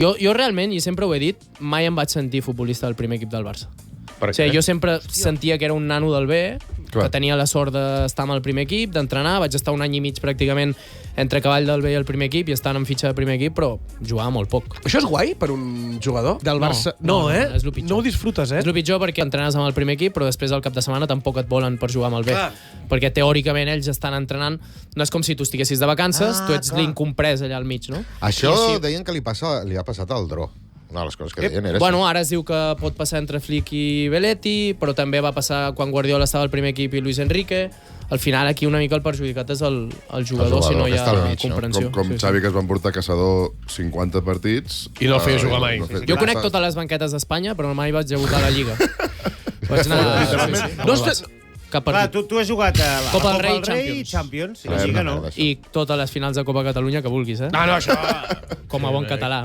Jo realment, i sempre ho he dit, mai em vaig sentir futbolista del primer equip del Barça. Per O sigui, què? jo sempre sentia que era un nano del B, Clar. que tenia la sort d'estar amb el primer equip, d'entrenar. Vaig estar un any i mig pràcticament entre cavall del B i el primer equip i estant en fitxa de primer equip, però jugava molt poc. Això és guai per un jugador del Barça? no, és lo pitjor. No ho disfrutes, És el pitjor perquè entrenes amb el primer equip, però després al cap de setmana tampoc et volen per jugar amb el B. Clar. Perquè teòricament ells estan entrenant, no és com si tu estiguessis de vacances, tu ets l'incomprès allà al mig, no? Això I així- deien que li ha passat al Dro. Una de les coses que deien era Bueno, ara es diu que pot passar entre Flick i Belletti, però també va passar quan Guardiola estava al primer equip i Luis Enrique. Al final aquí una mica el perjudicat és el jugador si no hi que està al ha mig, no? comprensió. Com Xavi, que es van portar a Caçador 50 partits... I no el feia jugar mai. Jo conec totes les banquetes d'Espanya, però mai vaig debutar a la Lliga. Vaig anar... No estàs... Cap Clar, partit. tu has jugat a la Copa Copa del del Rei Rei i i Champions. I la Lliga no. I totes les finals de Copa Catalunya que vulguis, eh? No, això... Com a bon català.